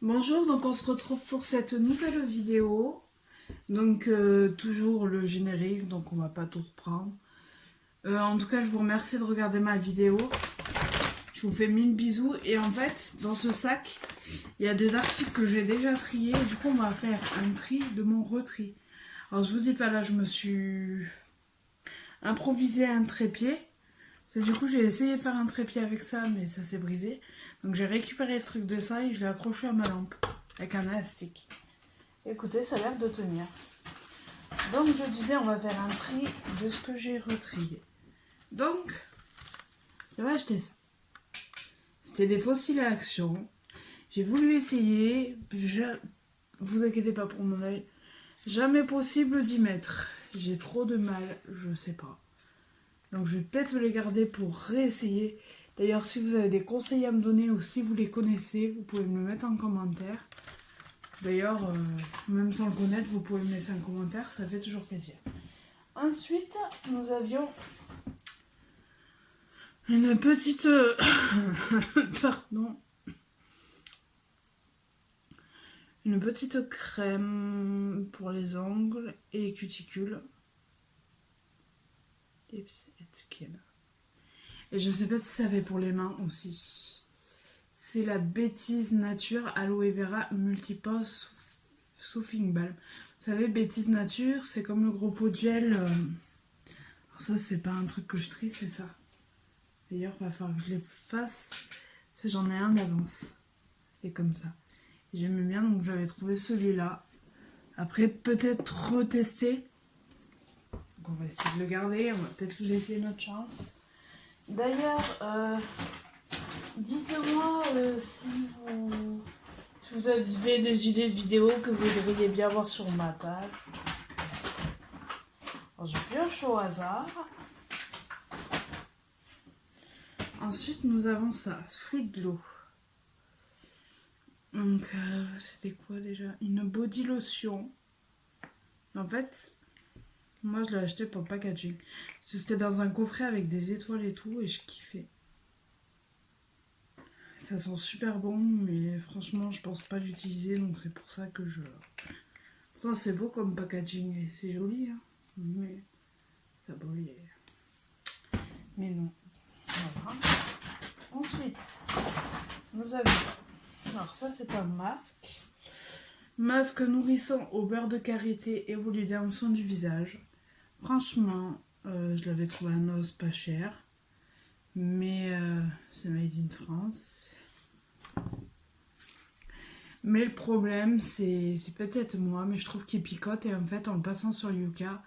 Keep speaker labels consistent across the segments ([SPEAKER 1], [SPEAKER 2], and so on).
[SPEAKER 1] Bonjour, donc on se retrouve pour cette nouvelle vidéo. Donc toujours le générique, donc on va pas tout reprendre. En tout cas, je vous remercie de regarder ma vidéo. Je vous fais 1000 bisous. Et en fait, dans ce sac, il y a des articles que j'ai déjà triés. Et du coup, on va faire un tri de mon retri. Alors je vous dis pas là, je me suis improvisé un trépied. Du coup, j'ai essayé de faire un trépied avec ça, mais ça s'est brisé. Donc j'ai récupéré le truc de ça et je l'ai accroché à ma lampe avec un élastique. Écoutez, ça a l'air de tenir. Donc je disais, on va faire un tri de ce que j'ai retrié. Donc, j'avais acheté ça. C'était des fossiles à action. J'ai voulu essayer. Vous inquiétez pas pour mon œil. Jamais possible d'y mettre. J'ai trop de mal, je sais pas. Donc je vais peut-être les garder pour réessayer. D'ailleurs, si vous avez des conseils à me donner ou si vous les connaissez, vous pouvez me le mettre en commentaire. D'ailleurs, même sans le connaître, vous pouvez me laisser un commentaire, ça fait toujours plaisir. Ensuite, nous avions une petite... Pardon. Une petite crème pour les ongles et les cuticules. Lips and Skin. Et je sais pas si ça fait pour les mains aussi. C'est la Bêtise Nature Aloe Vera Multipose Soothing Balm. Vous savez, Bêtise Nature, c'est comme le gros pot de gel. Alors ça, c'est pas un truc que je trie, c'est ça. D'ailleurs, il va falloir que je les fasse. Parce que j'en ai un d'avance. Et comme ça. J'aimais bien, donc j'avais trouvé celui-là. Après, peut-être retester. Donc on va essayer de le garder. On va peut-être lui laisser notre chance. D'ailleurs, dites-moi si vous avez des idées de vidéos que vous devriez bien voir sur ma page. Alors, je pioche au hasard. Ensuite, nous avons ça, Sweet Glow. Donc, c'était quoi déjà? Une body lotion. En fait, moi je l'ai acheté pour le packaging. Parce que c'était dans un coffret avec des étoiles et tout, et je kiffais. Ça sent super bon, mais franchement, je pense pas l'utiliser, donc c'est pour ça que je... Pourtant, c'est beau comme packaging, et c'est joli, hein. Mais ça brille. Mais non. Voilà. Ensuite, nous avons... Alors ça, c'est un masque. Masque nourrissant au beurre de karité évolution du visage. Franchement, je l'avais trouvé à Noz pas cher. Mais c'est made in France. Mais le problème, c'est peut-être moi, mais je trouve qu'il picote. Et en fait, en le passant sur Yuka,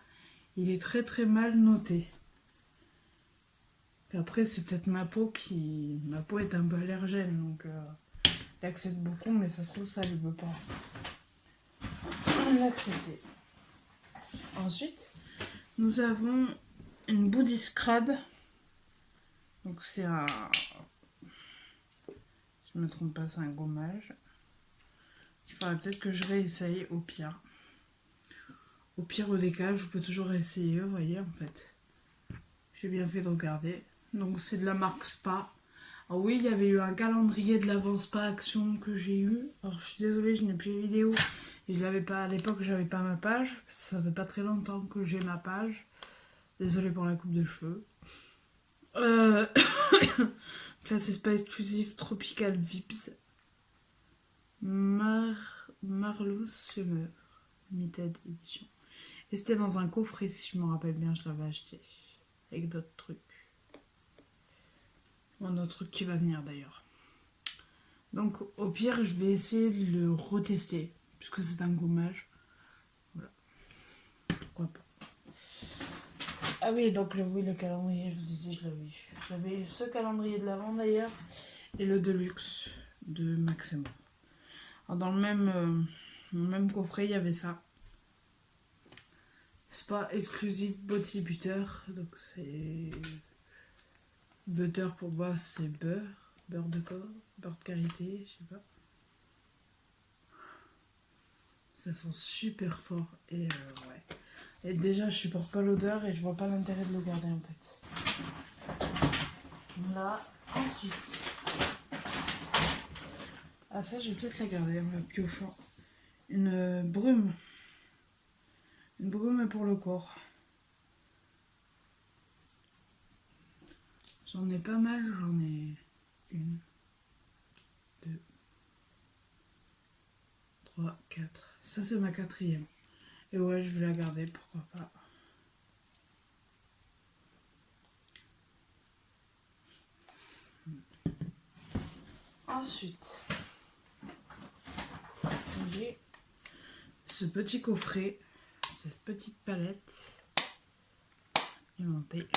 [SPEAKER 1] il est très très mal noté. Et après, c'est peut-être ma peau qui... Ma peau est un peu allergène, donc il accepte beaucoup, mais ça se trouve, ça ne veut pas l'accepter. Ensuite, nous avons une body scrub. Donc c'est un... Je me trompe pas, c'est un gommage. Il faudrait peut-être que je réessaye au pire. Au pire, au décalage, je peux toujours essayer, vous voyez, en fait. J'ai bien fait de regarder. Donc c'est de la marque Spa. Alors oui, il y avait eu un calendrier de l'avant Spa Action que j'ai eu. Alors je suis désolée, je n'ai plus les vidéos. Et je l'avais pas à l'époque, j'avais pas ma page. Parce que ça fait pas très longtemps que j'ai ma page. Désolée pour la coupe de cheveux. Là c'est Spa exclusif Tropical Vips. Marlowe Summer Limited Edition. Et c'était dans un coffret, si je me rappelle bien, je l'avais acheté. Avec d'autres trucs. Un autre truc qui va venir d'ailleurs. Donc au pire, je vais essayer de le retester. Puisque c'est un gommage. Voilà. Pourquoi pas. Ah oui, donc le calendrier, je vous disais, je l'avais eu. J'avais eu ce calendrier de l'avant d'ailleurs. Et le Deluxe de Maximo. Alors, dans le même coffret, il y avait ça. Spa exclusive body butter. Donc c'est... Butter pour moi, c'est beurre. Beurre de corps, beurre de karité, je sais pas. Ça sent super fort. Et ouais. Et déjà, je supporte pas l'odeur et je vois pas l'intérêt de le garder en fait. Là, ensuite. Ah ça, je vais peut-être la garder en la piochant. Une brume. Une brume pour le corps. J'en ai pas mal, j'en ai une, deux, trois, quatre. Ça c'est ma quatrième. Et ouais, je vais la garder, pourquoi pas. Ensuite, j'ai ce petit coffret, cette petite palette inventée.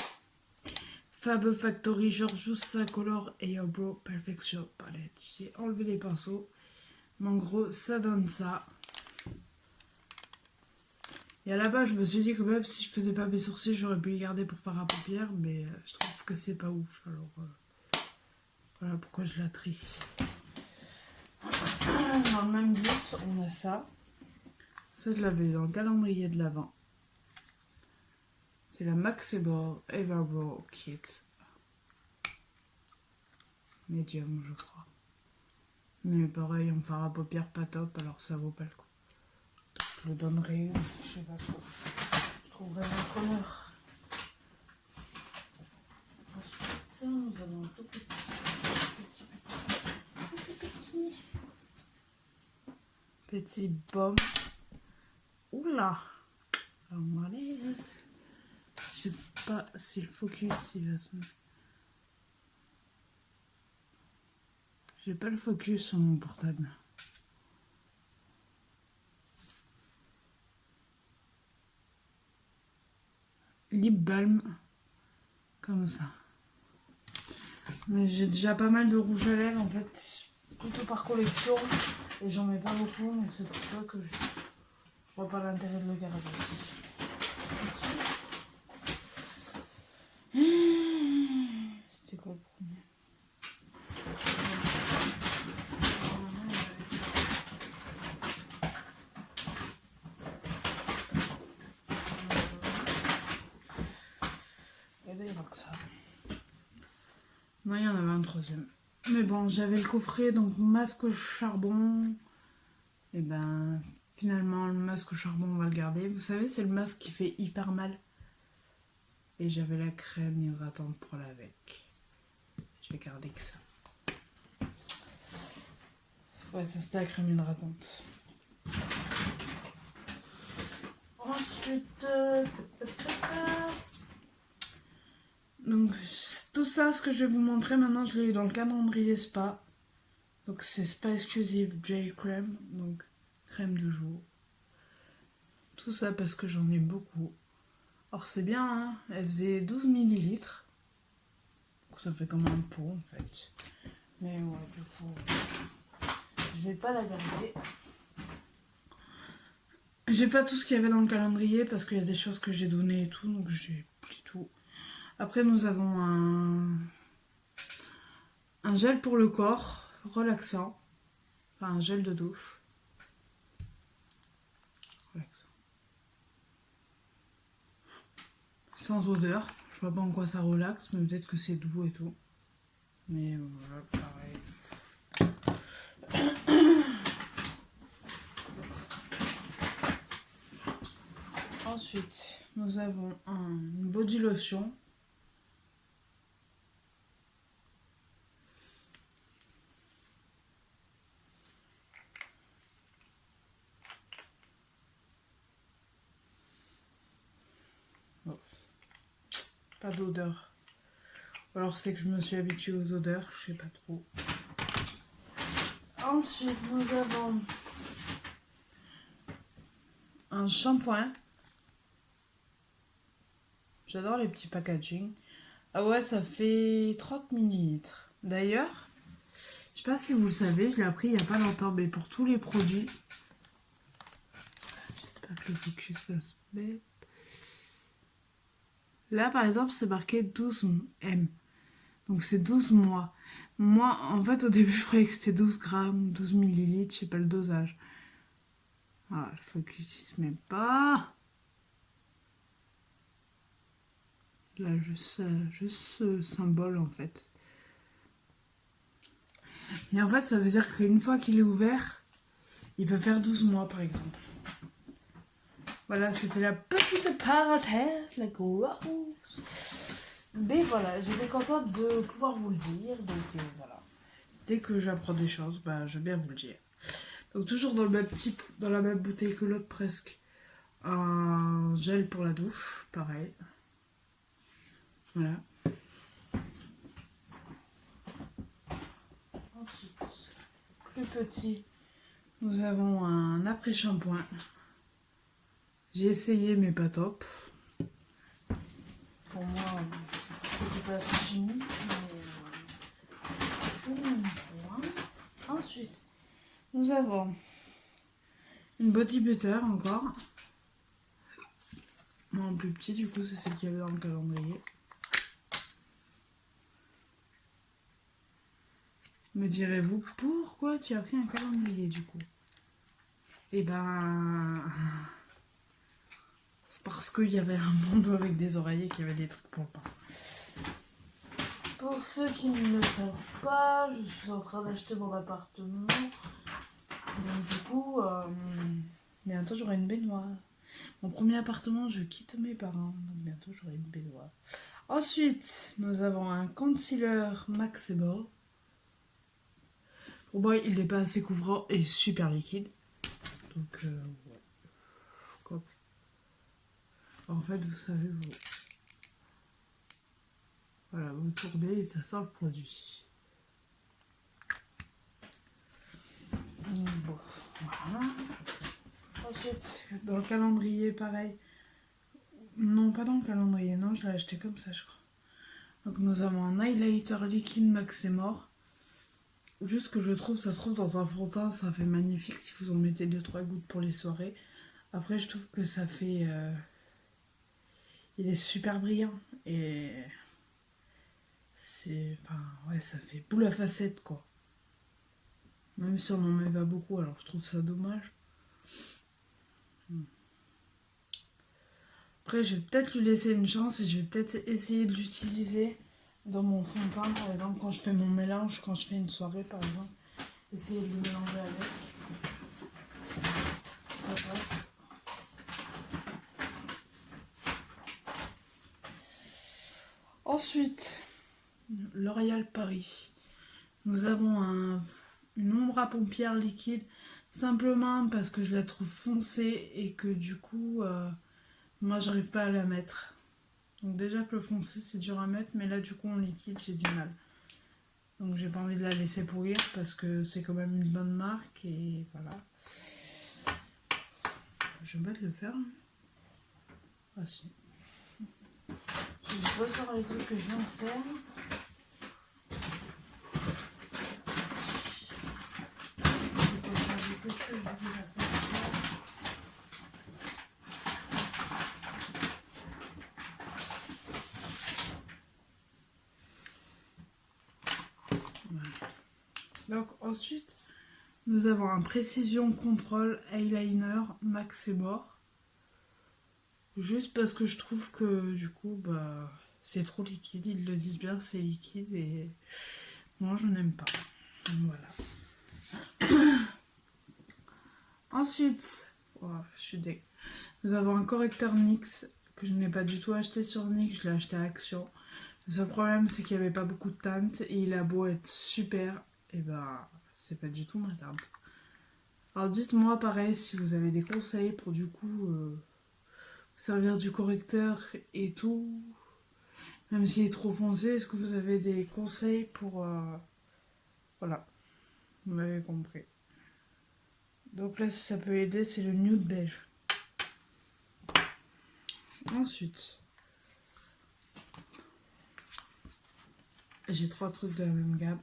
[SPEAKER 1] Fab Factory Georgius Color Eyebrow Perfection Palette. J'ai enlevé les pinceaux. Mais en gros, ça donne ça. Et à la base, je me suis dit que même si je faisais pas mes sourcils, j'aurais pu les garder pour faire à paupières. Mais je trouve que c'est pas ouf. Alors voilà pourquoi je la trie. Dans le même but, on a ça. Ça, je l'avais dans le calendrier de l'Avent. C'est la Maxable Everbrow Kit. Medium, je crois. Mais pareil, on fera à paupières pas top, alors ça vaut pas le coup. Donc, je le donnerai, je sais pas quoi. Je trouverai un preneur. Ensuite, nous avons un tout petit baume. Oula! Alors, on va aller. Je sais pas si le focus il va se mettre. J'ai pas le focus sur mon portable. Lip balm. Comme ça. Mais j'ai déjà pas mal de rouge à lèvres en fait. Plutôt par collection. Et j'en mets pas beaucoup. Donc c'est pour ça que je vois pas l'intérêt de le garder. Ensuite. C'était quoi le premier? Ça. Non, il y en avait un troisième. Mais bon, j'avais le coffret, donc masque au charbon. Et ben, finalement, le masque au charbon, on va le garder. Vous savez, c'est le masque qui fait hyper mal. Et j'avais la crème hydratante pour l'avec. J'ai gardé que ça. Ouais, ça c'était la crème hydratante. Ensuite... Donc tout ça, ce que je vais vous montrer maintenant, je l'ai eu dans le calendrier spa. Donc c'est Spa Exclusive J Crème, donc crème de jour. Tout ça parce que j'en ai beaucoup. Alors c'est bien, hein, elle faisait 12 millilitres. Donc ça fait comme un pot en fait. Mais ouais, du coup, je vais pas la garder. J'ai pas tout ce qu'il y avait dans le calendrier parce qu'il y a des choses que j'ai données et tout, donc j'ai pris tout. Après, nous avons un gel pour le corps, relaxant. Enfin, un gel de douche. Relaxant. Sans odeur. Je vois pas en quoi ça relaxe, mais peut-être que c'est doux et tout. Mais voilà, pareil. Ensuite, nous avons une body lotion. Pas d'odeur. Alors c'est que je me suis habituée aux odeurs, je sais pas trop. Ensuite, nous avons un shampoing. J'adore les petits packaging. Ah ouais, ça fait 30 millilitres. D'ailleurs, je sais pas si vous le savez, je l'ai appris il y a pas longtemps, mais pour tous les produits. J'espère que le focus va se mettre. Là, par exemple, c'est marqué 12 M. Donc, c'est 12 mois. Moi, en fait, au début, je croyais que c'était 12 grammes, 12 millilitres, je sais pas le dosage. Ah, le focus, il se met pas. Là, juste ce symbole, en fait. Et en fait, ça veut dire qu'une fois qu'il est ouvert, il peut faire 12 mois par exemple. Voilà, c'était la petite parenthèse, la grosse. Mais voilà, j'étais contente de pouvoir vous le dire. Donc voilà. Dès que j'apprends des choses, bah, je vais bien vous le dire. Donc toujours dans le même type, dans la même bouteille que l'autre presque. Un gel pour la douche, pareil. Voilà. Ensuite, plus petit, nous avons un après-shampoing. J'ai essayé mais pas top. Pour moi, c'est pas fini. Ensuite, nous avons une body butter encore. En plus petit, du coup, c'est celle qu'il y avait dans le calendrier. Me direz-vous, pourquoi tu as pris un calendrier du coup? Eh ben, c'est parce qu'il y avait un bandeau avec des oreillers qui avait des trucs pour le pain. Pour ceux qui ne le savent pas, je suis en train d'acheter mon appartement. Donc du coup, bientôt j'aurai une baignoire. Mon premier appartement, je quitte mes parents. Donc bientôt j'aurai une baignoire. Ensuite, nous avons un concealer Maximo. Pour moi, il n'est pas assez couvrant et super liquide. Donc, ouais. Quoi. En fait, vous savez, voilà, vous tournez et ça sort le produit. Bon, voilà. Ensuite, dans le calendrier, pareil. Non, pas dans le calendrier, non, je l'ai acheté comme ça, je crois. Donc, nous avons un highlighter liquide Maximor. Juste que je trouve, ça se trouve dans un fond de teint, ça fait magnifique si vous en mettez 2-3 gouttes pour les soirées. Après, je trouve que ça fait... il est super brillant et c'est... Enfin, ouais, ça fait boule à facettes, quoi. Même si on n'en met pas beaucoup, alors je trouve ça dommage. Après, je vais peut-être lui laisser une chance et je vais peut-être essayer de l'utiliser dans mon fond de teint, par exemple, quand je fais mon mélange, quand je fais une soirée, par exemple. Essayer de le mélanger avec. Ça passe. Ensuite, L'Oréal Paris. Nous avons une ombre à paupières liquide, simplement parce que je la trouve foncée et que du coup, moi j'arrive pas à la mettre. Donc déjà que le foncé c'est dur à mettre, mais là du coup en liquide j'ai du mal. Donc j'ai pas envie de la laisser pourrir parce que c'est quand même une bonne marque et voilà. Je vais peut-être le faire. Ah si. Je vais pas sur les trucs que je viens de faire. Qu'est-ce que je vais faire? Voilà. Donc ensuite, nous avons un Précision Control Eyeliner Maximor. Juste parce que je trouve que du coup, bah, c'est trop liquide. Ils le disent bien, c'est liquide et moi je n'aime pas. Voilà. Ensuite, oh, je suis dégueu. Nous avons un correcteur NYX que je n'ai pas du tout acheté sur NYX, je l'ai acheté à Action. Le seul problème, c'est qu'il n'y avait pas beaucoup de teinte et il a beau être super, et bah, c'est pas du tout ma teinte. Alors dites-moi pareil si vous avez des conseils pour du coup servir du correcteur et tout. Même s'il est trop foncé, est-ce que vous avez des conseils pour... Voilà, vous m'avez compris. Donc là, si ça peut aider, c'est le nude beige. Ensuite, j'ai 3 trucs de la même gamme.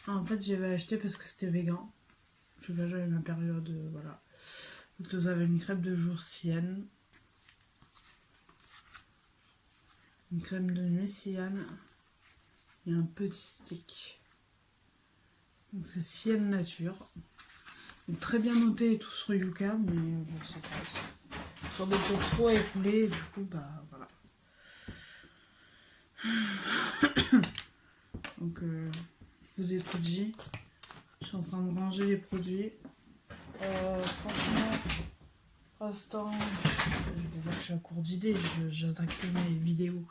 [SPEAKER 1] En fait, j'avais acheté parce que c'était vegan. Je sais pas, j'avais ma période, voilà. Donc vous avez une crème de jour Sienne. Une crème de nuit Sienne. Et un petit stick. Donc c'est Sienne Nature. Donc, très bien noté et tout sur Yuka, mais bon, c'est pas... Sur des peut-être trop à écouler, et du coup, bah voilà. Donc, je vous ai tout dit. Je suis en train de ranger les produits. Franchement, pour l'instant, je vais dire que je suis à court d'idées, j'attaque que mes vidéos.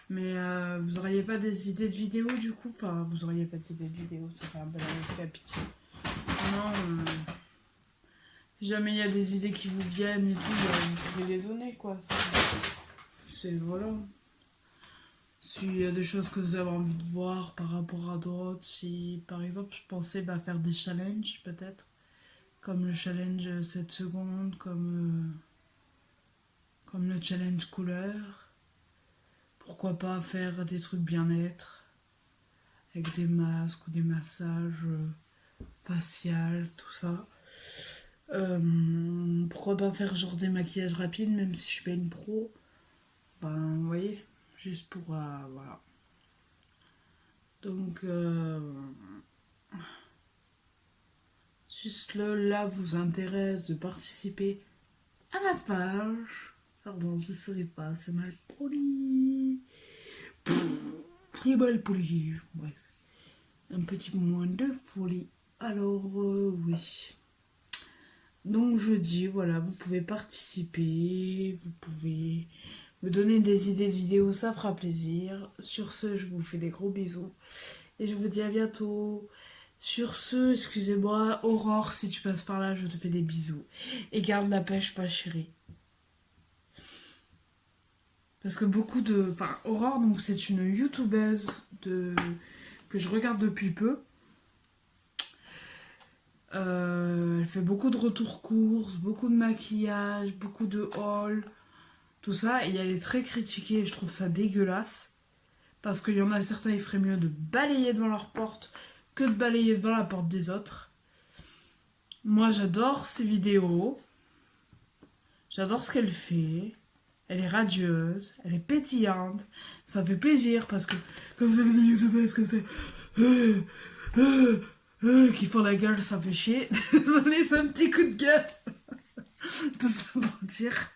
[SPEAKER 1] Mais vous auriez pas des idées de vidéos du coup? Enfin, vous auriez pas d'idées de vidéos, ça fait un bel à pitié. Non, si jamais il y a des idées qui vous viennent et tout, vous pouvez les donner quoi. C'est voilà. S'il y a des choses que vous avez envie de voir par rapport à d'autres, si par exemple je pensais faire des challenges peut-être, comme le challenge 7 secondes, comme le challenge couleur, pourquoi pas faire des trucs bien-être, avec des masques ou des massages facial, tout ça. Pourquoi pas faire genre des maquillages rapides, même si je suis pas une pro. Vous voyez, juste pour voilà. Donc juste là vous intéresse de participer à ma page. Pardon, je ne serai pas, c'est mal poli. C'est mal poli. Bref, un petit moment de folie. Alors oui. Donc je dis, voilà, vous pouvez participer, vous pouvez me donner des idées de vidéos, ça fera plaisir. Sur ce, je vous fais des gros bisous. Et je vous dis à bientôt. Sur ce, excusez-moi, Aurore, si tu passes par là, je te fais des bisous. Et garde la pêche, pas chérie. Parce que beaucoup de... Enfin, Aurore, donc c'est une youtubeuse que je regarde depuis peu. Elle fait beaucoup de retours courses, beaucoup de maquillage, beaucoup de haul, tout ça. Et elle est très critiquée et je trouve ça dégueulasse. Parce qu'il y en a certains, il ferait mieux de balayer devant leur porte que de balayer devant la porte des autres. Moi, j'adore ses vidéos. J'adore ce qu'elle fait. Elle est radieuse, elle est pétillante. Ça fait plaisir parce que quand vous avez des youtubeuses comme ça... qui font la gueule, ça fait chier. Désolé, c'est un petit coup de gueule. Tout ça pour dire.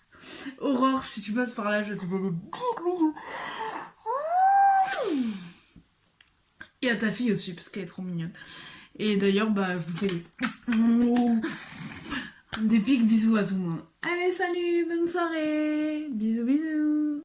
[SPEAKER 1] Aurore, si tu passes par là, je te fais des bisous. Et à ta fille aussi, parce qu'elle est trop mignonne. Et d'ailleurs, je vous fais des pics bisous à tout le monde. Allez, salut, bonne soirée. Bisous, bisous.